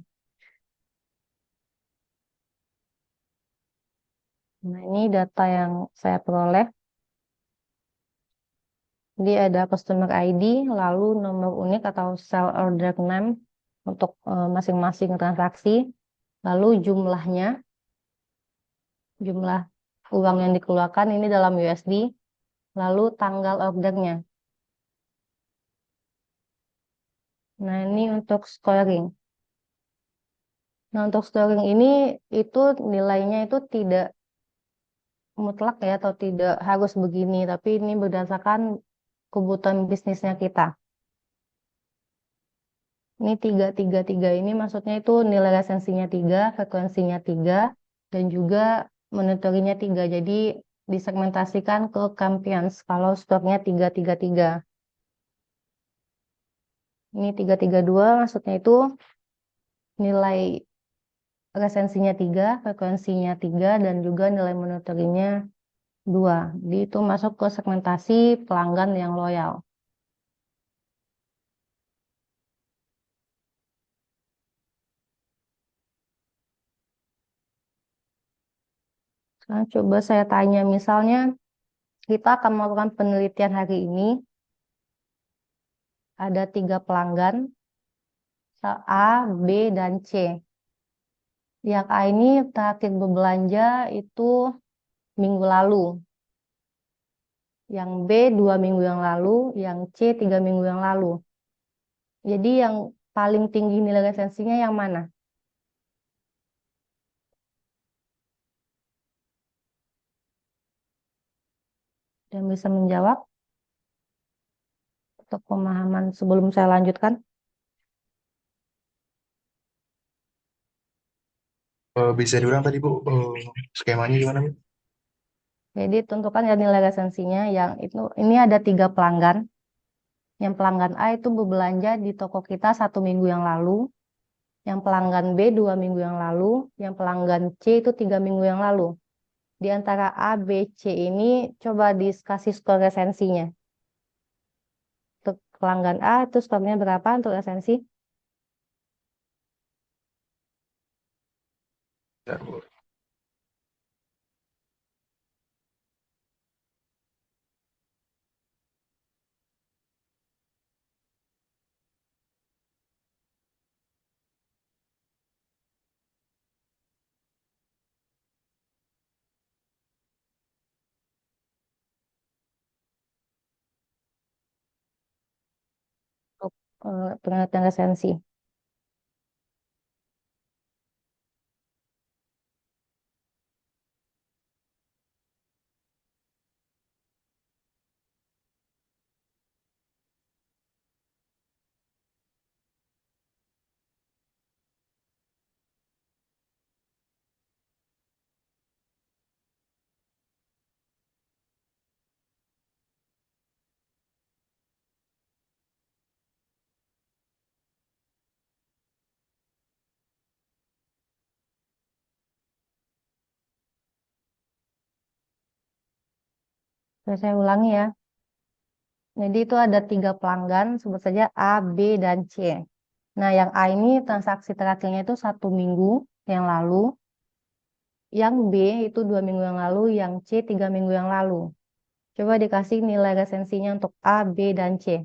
Nah, ini data yang saya peroleh. Jadi ada customer ID, lalu nomor unik atau sell order name untuk masing-masing transaksi, lalu jumlah uang yang dikeluarkan ini dalam USD, lalu tanggal ordernya. Nah, ini untuk scoring. Nah, untuk scoring ini itu nilainya itu tidak mutlak ya atau tidak harus begini, tapi ini berdasarkan kebutuhan bisnisnya kita. Ini 3-3-3 ini maksudnya itu nilai resensinya 3, frekuensinya 3, dan juga monitoringnya 3. Jadi disegmentasikan ke champions kalau skornya 3-3-3. Ini 3-3-2 maksudnya itu nilai resensinya 3, frekuensinya 3, dan juga nilai monitoringnya 2. Jadi itu masuk ke segmentasi pelanggan yang loyal. Sekarang coba saya tanya, misalnya kita akan melakukan penelitian hari ini, ada 3 pelanggan, A, B, dan C. Yang A ini terakhir berbelanja itu minggu lalu. Yang B 2 minggu yang lalu, yang C 3 minggu yang lalu. Jadi yang paling tinggi nilai resensinya yang mana? Dan bisa menjawab untuk pemahaman sebelum saya lanjutkan. Bisa diulang tadi Bu, skemanya gimana Bu? Jadi tentukan ya nilai resensinya yang itu ini ada 3 pelanggan. Yang pelanggan A itu berbelanja di toko kita 1 minggu yang lalu, yang pelanggan B 2 minggu yang lalu, yang pelanggan C itu 3 minggu yang lalu. Di antara A, B, C ini coba dikasih skor resensinya. Untuk pelanggan A itu skornya berapa untuk resensi? Bentar, Bu. Untuk penelitian resensi. Saya ulangi ya. Jadi itu ada 3 pelanggan, sebut saja A, B, dan C. Nah, yang A ini transaksi terakhirnya itu 1 minggu yang lalu, yang B itu 2 minggu yang lalu, yang C 3 minggu yang lalu. Coba dikasih nilai resensinya untuk A, B, dan C.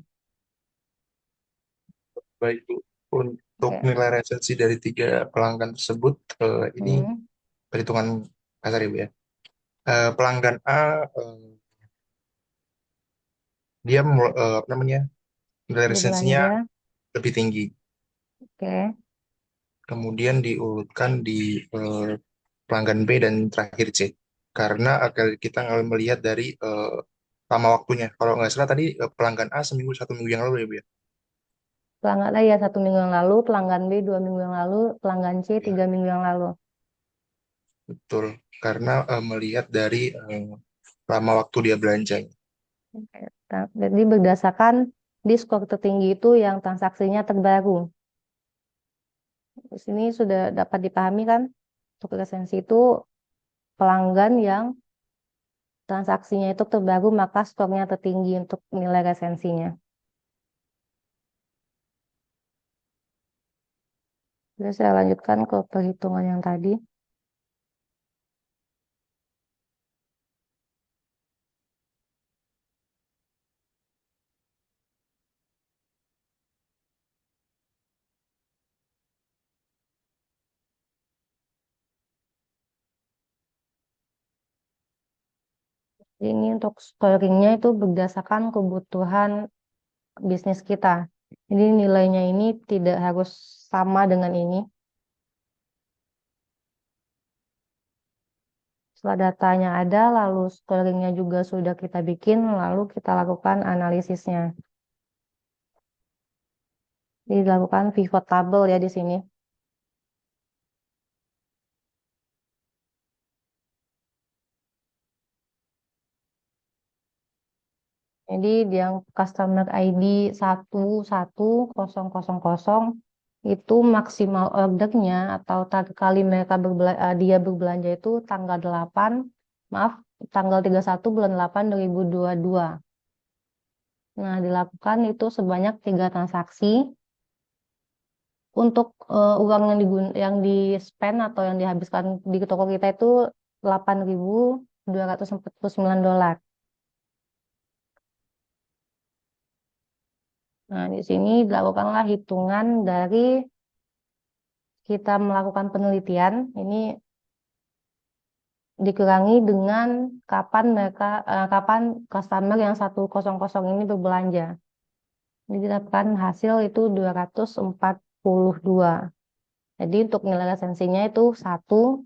Baik Bu, untuk Oke. nilai resensi dari 3 pelanggan tersebut, ini Hmm, perhitungan kasar ya Bu ya. Pelanggan A, dia apa namanya, nilai dia resensinya belanja. lebih tinggi. Oke. Kemudian diurutkan di pelanggan B dan terakhir C. Karena agar kita melihat dari lama waktunya. Kalau nggak salah tadi pelanggan A seminggu 1 minggu yang lalu ya Bu ya. Pelanggan A ya 1 minggu yang lalu, pelanggan B 2 minggu yang lalu, pelanggan C Ya, 3 minggu yang lalu. betul. Karena melihat dari lama waktu dia belanja. Oke. Jadi berdasarkan di skor tertinggi itu yang transaksinya terbaru. Di sini sudah dapat dipahami kan? Untuk resensi itu pelanggan yang transaksinya itu terbaru maka skornya tertinggi untuk nilai resensinya. Jadi saya lanjutkan ke perhitungan yang tadi. Ini untuk scoringnya itu berdasarkan kebutuhan bisnis kita. Jadi nilainya ini tidak harus sama dengan ini. Setelah datanya ada, lalu scoringnya juga sudah kita bikin, lalu kita lakukan analisisnya. Dilakukan pivot table ya di sini. Jadi yang customer ID 11000 itu maksimal ordernya atau kali mereka dia berbelanja itu tanggal 8, maaf, tanggal 31 bulan 8 2022. Nah, dilakukan itu sebanyak 3 transaksi. Untuk uang yang di spend atau yang dihabiskan di toko kita itu $8.249. Nah, di sini dilakukanlah hitungan dari kita melakukan penelitian. Ini dikurangi dengan kapan customer yang 100 ini berbelanja. Jadi didapatkan hasil itu 242. Jadi untuk nilai resensinya itu 1.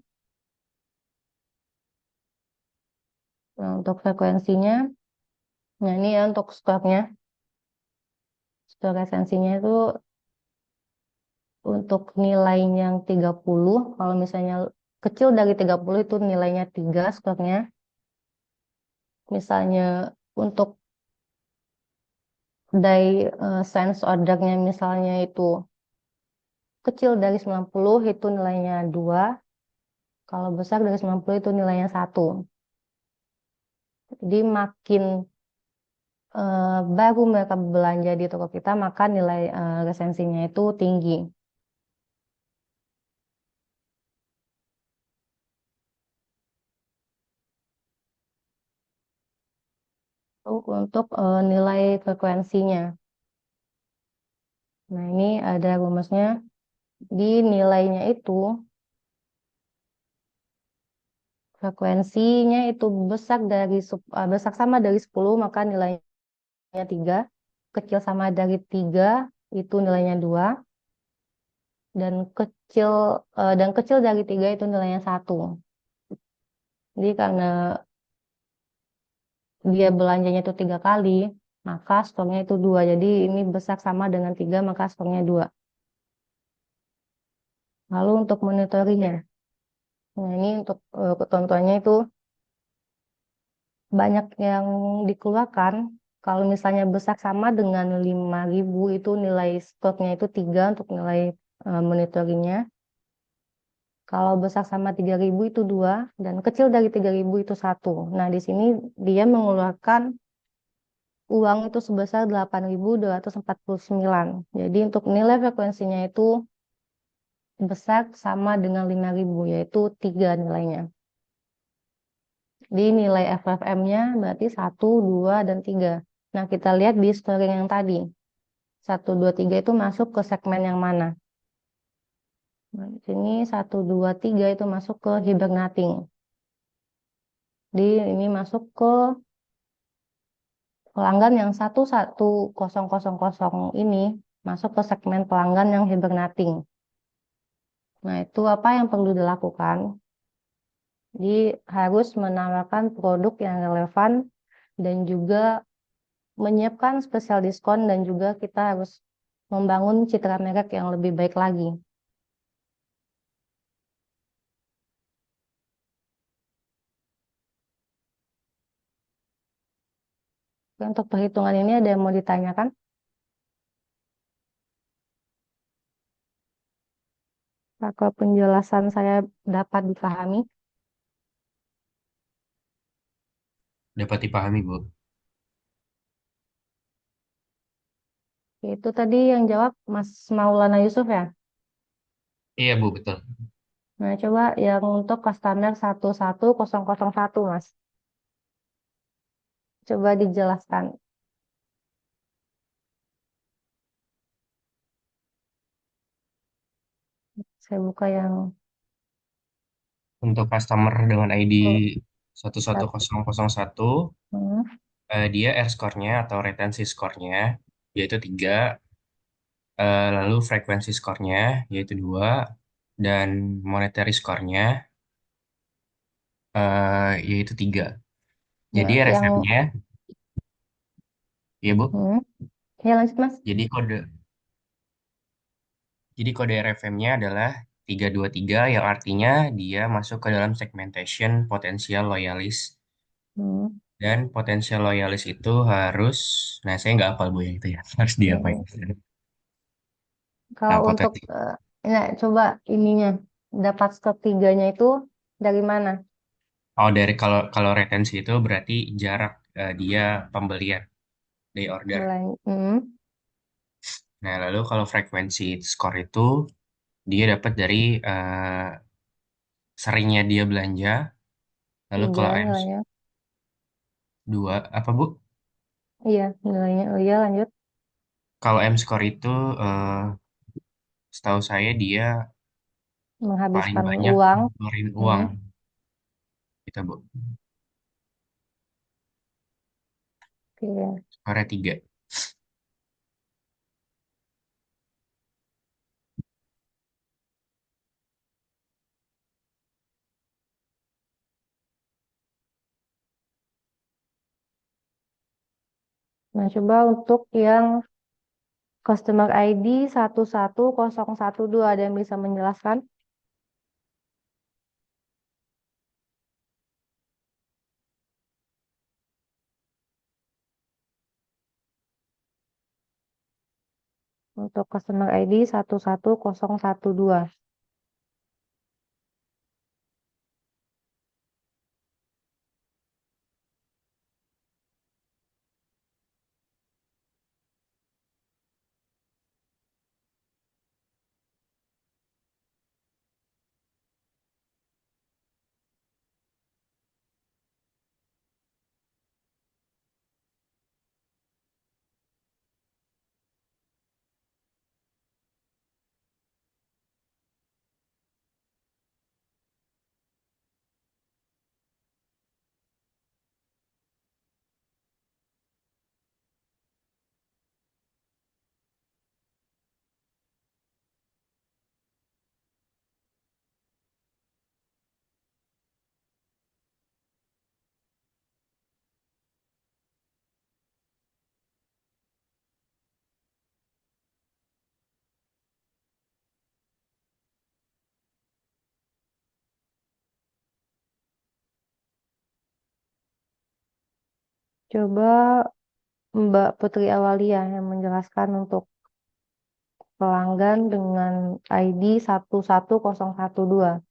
Nah, untuk frekuensinya, nah ini ya untuk skornya. Skor resensinya itu untuk nilainya yang 30, kalau misalnya kecil dari 30 itu nilainya 3 skornya. Misalnya untuk sense ordernya misalnya itu kecil dari 90 itu nilainya 2, kalau besar dari 90 itu nilainya 1. Jadi makin baru mereka belanja di toko kita, maka nilai resensinya itu tinggi. Untuk nilai frekuensinya. Nah, ini ada rumusnya. Di nilainya itu, frekuensinya itu besar sama dari 10, maka nilainya 3. Kecil sama dari 3, itu nilainya 2. Dan kecil dari 3 itu nilainya 1. Jadi karena dia belanjanya itu 3 kali, maka skornya itu 2. Jadi ini besar sama dengan 3, maka skornya 2. Lalu untuk monitoringnya. Nah, ini untuk ketentuannya itu banyak yang dikeluarkan. Kalau misalnya besar sama dengan 5.000, itu nilai skornya itu 3 untuk nilai monitoringnya. Kalau besar sama 3.000 itu 2, dan kecil dari 3.000 itu 1. Nah, di sini dia mengeluarkan uang itu sebesar 8.249. Jadi untuk nilai frekuensinya itu besar sama dengan 5.000, yaitu 3 nilainya. Di nilai FFM-nya berarti 1, 2, dan 3. Nah, kita lihat di scoring yang tadi. 1, 2, 3 itu masuk ke segmen yang mana? Nah, di sini 1, 2, 3 itu masuk ke hibernating. Ini masuk ke pelanggan yang 11000 ini masuk ke segmen pelanggan yang hibernating. Nah, itu apa yang perlu dilakukan? Jadi harus menawarkan produk yang relevan dan juga menyiapkan spesial diskon, dan juga kita harus membangun citra merek yang lebih baik lagi. Oke, untuk perhitungan ini ada yang mau ditanyakan? Apakah penjelasan saya dapat dipahami? Dapat dipahami, Bu. Itu tadi yang jawab Mas Maulana Yusuf ya. Iya, Bu, betul. Nah, coba yang untuk customer 11001, Mas. Coba dijelaskan. Saya buka yang Untuk customer dengan ID oh, 11001, hmm, dia R-score-nya atau retensi score-nya yaitu 3, lalu frekuensi score-nya yaitu 2, dan monetary score-nya yaitu 3. Jadi nah, yang RFM-nya, ya Bu, ya lanjut Mas. jadi kode RFM-nya adalah 323, yang artinya dia masuk ke dalam segmentation potensial loyalis. Hmm, Dan potensial loyalis itu harus, nah saya nggak hafal Bu yang itu ya, harus diapain. hmm. Nah, Kalau untuk potensi. ya, coba ininya dapat skor 3-nya itu dari mana? Oh, dari kalau kalau retensi itu berarti jarak dia pembelian dari order. Nah, lalu kalau frekuensi skor itu dia dapat dari seringnya dia belanja. Lalu 3 kalau nilainya. M2 apa Bu? Iya, nilainya. Oh iya, lanjut. Kalau M score itu eh, setahu saya dia paling Menghabiskan banyak uang. ngeluarin Hmm, uang kita Bu. oke. Skornya 3. Nah, coba untuk yang Customer ID 11012, ada yang bisa menjelaskan? Untuk customer ID 11012. Coba Mbak Putri Awalia yang menjelaskan untuk pelanggan dengan ID 11012.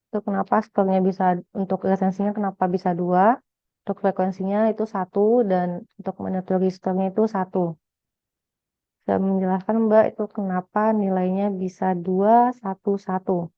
Itu kenapa skornya bisa, untuk resensinya kenapa bisa 2, untuk frekuensinya itu 1, dan untuk monitoring skornya itu 1. Bisa menjelaskan Mbak itu kenapa nilainya bisa 211?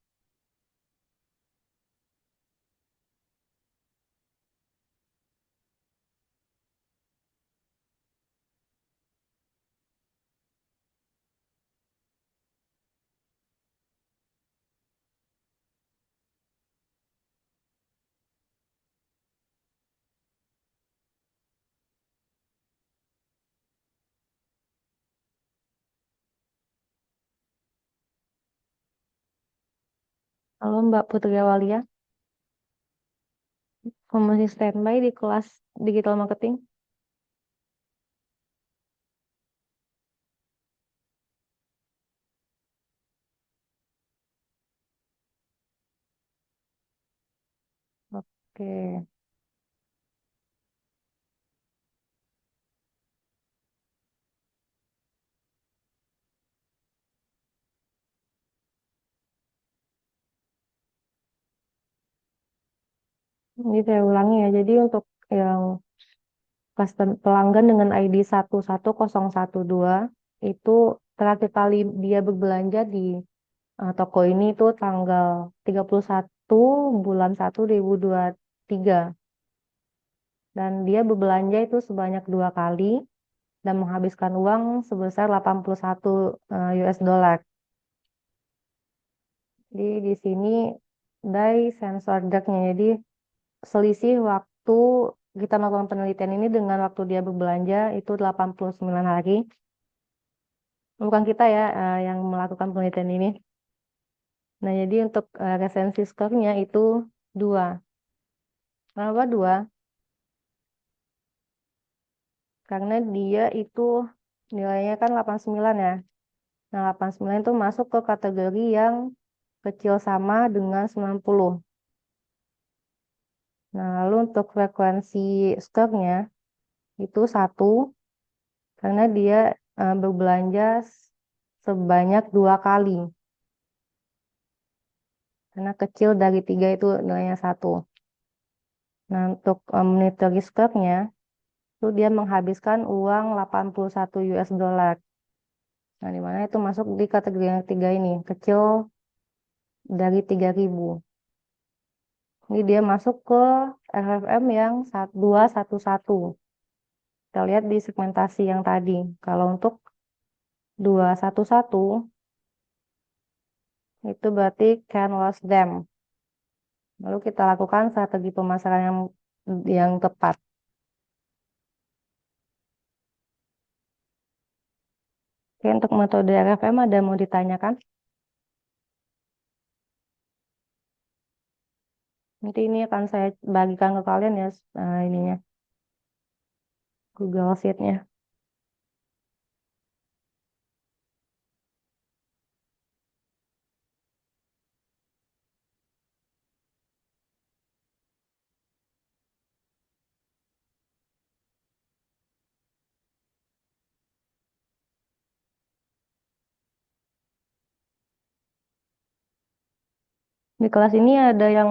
Halo Mbak Putri Awalia, masih standby di kelas digital marketing? Oke. Ini saya ulangi ya. Jadi untuk yang pelanggan dengan ID 11012 itu terakhir kali dia berbelanja di toko ini itu tanggal 31 bulan 1 2023, dan dia berbelanja itu sebanyak 2 kali dan menghabiskan uang sebesar 81 US dollar. Jadi di sini dari sensor darknya, jadi selisih waktu kita melakukan penelitian ini dengan waktu dia berbelanja itu 89 hari. Bukan kita ya yang melakukan penelitian ini. Nah, jadi untuk resensi skornya itu 2. Kenapa 2? Karena dia itu nilainya kan 89 ya. Nah, 89 itu masuk ke kategori yang kecil sama dengan 90. Nah, lalu untuk frekuensi skornya itu 1, karena dia berbelanja sebanyak 2 kali. Karena kecil dari 3 itu nilainya 1. Nah, untuk monetary score-nya itu dia menghabiskan uang 81 US dollar. Nah, di mana itu masuk di kategori yang ketiga ini, kecil dari 3.000. Ini dia masuk ke RFM yang 211. Kita lihat di segmentasi yang tadi. Kalau untuk 211 itu berarti can loss them. Lalu kita lakukan strategi pemasaran yang tepat. Oke, untuk metode RFM ada mau ditanyakan? Nanti ini akan saya bagikan ke kalian ya ininya, Google Sheet-nya. Di kelas ini ada yang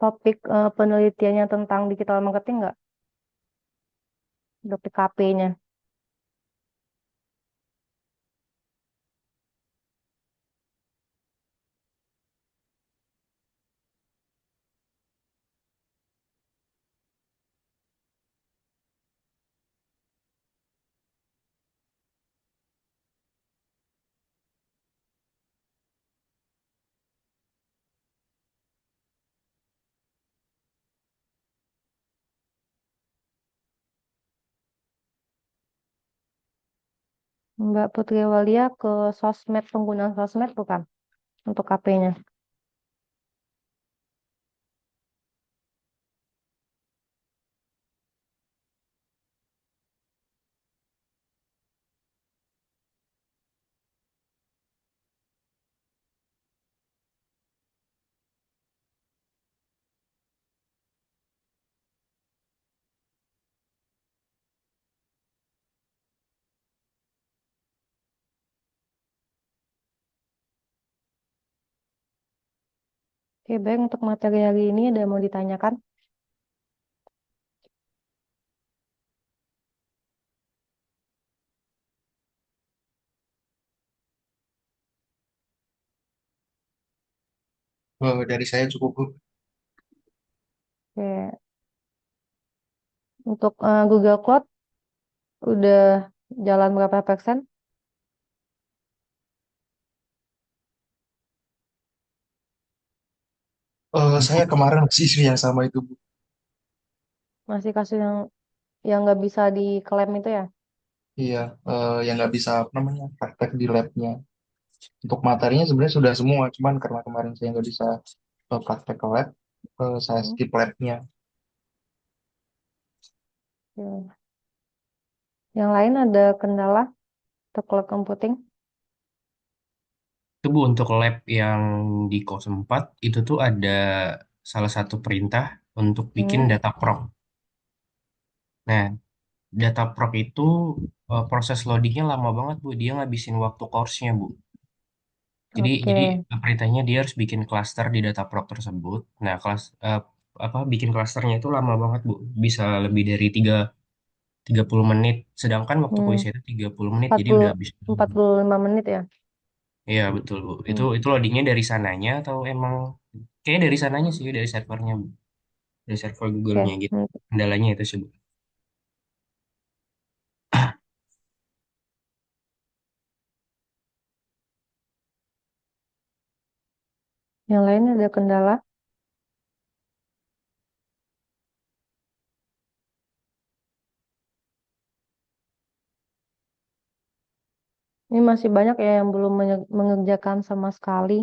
topik penelitiannya tentang digital marketing nggak? Topik KP-nya. Mbak Putri Walia ke sosmed, penggunaan sosmed bukan? Untuk KP-nya. Oke, baik. Untuk materi hari ini ada mau ditanyakan? Dari saya cukup, Bu. Oke. Untuk Google Cloud udah jalan berapa persen? Saya kemarin masih isu yang sama itu, Bu. Masih kasus yang nggak bisa diklaim itu ya? Iya, yang nggak bisa apa namanya praktek di labnya. Untuk materinya sebenarnya sudah semua, cuman karena kemarin saya nggak bisa praktek ke lab, saya Hmm, skip labnya. oke. Yang lain ada kendala untuk cloud computing? Itu Bu, untuk lab yang di kos 4 itu tuh ada salah satu perintah untuk bikin Hmm, data proc. Nah, data proc itu proses loadingnya lama banget Bu. Dia ngabisin waktu course-nya Bu. Jadi oke. perintahnya dia harus bikin klaster di data proc tersebut. Nah, apa bikin klasternya itu lama banget Bu. Bisa lebih dari 30 menit. Sedangkan waktu Hmm, kuisnya itu 30 menit, jadi 40, udah habis dulu. 45 menit ya? Iya, betul Bu. Itu Hmm, itu loadingnya dari sananya atau emang kayak dari sananya sih, dari servernya Bu. Dari server oke. Google-nya gitu. Hmm. Kendalanya itu sih Bu. Yang lain ada kendala? Ini masih banyak ya yang belum mengerjakan sama sekali.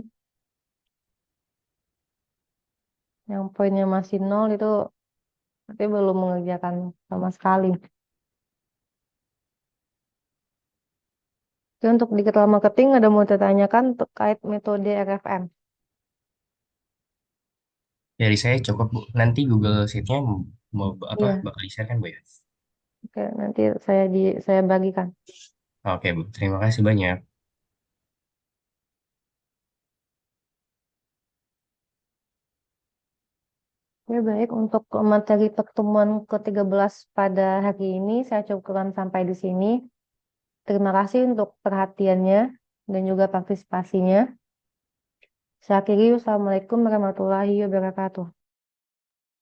Yang poinnya masih nol itu tapi belum mengerjakan sama sekali. Oke, untuk digital marketing ada mau ditanyakan terkait metode RFM. Dari saya cukup Bu. Nanti Google Sheet-nya mau apa Iya, bakal di-share kan Bu ya? oke, nanti saya bagikan. Oke Bu, terima kasih banyak. Oke, baik. Untuk materi pertemuan ke-13 pada hari ini, saya cukupkan sampai di sini. Terima kasih untuk perhatiannya dan juga partisipasinya. Saya akhiri, wassalamualaikum warahmatullahi wabarakatuh.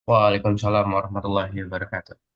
Waalaikumsalam warahmatullahi wabarakatuh.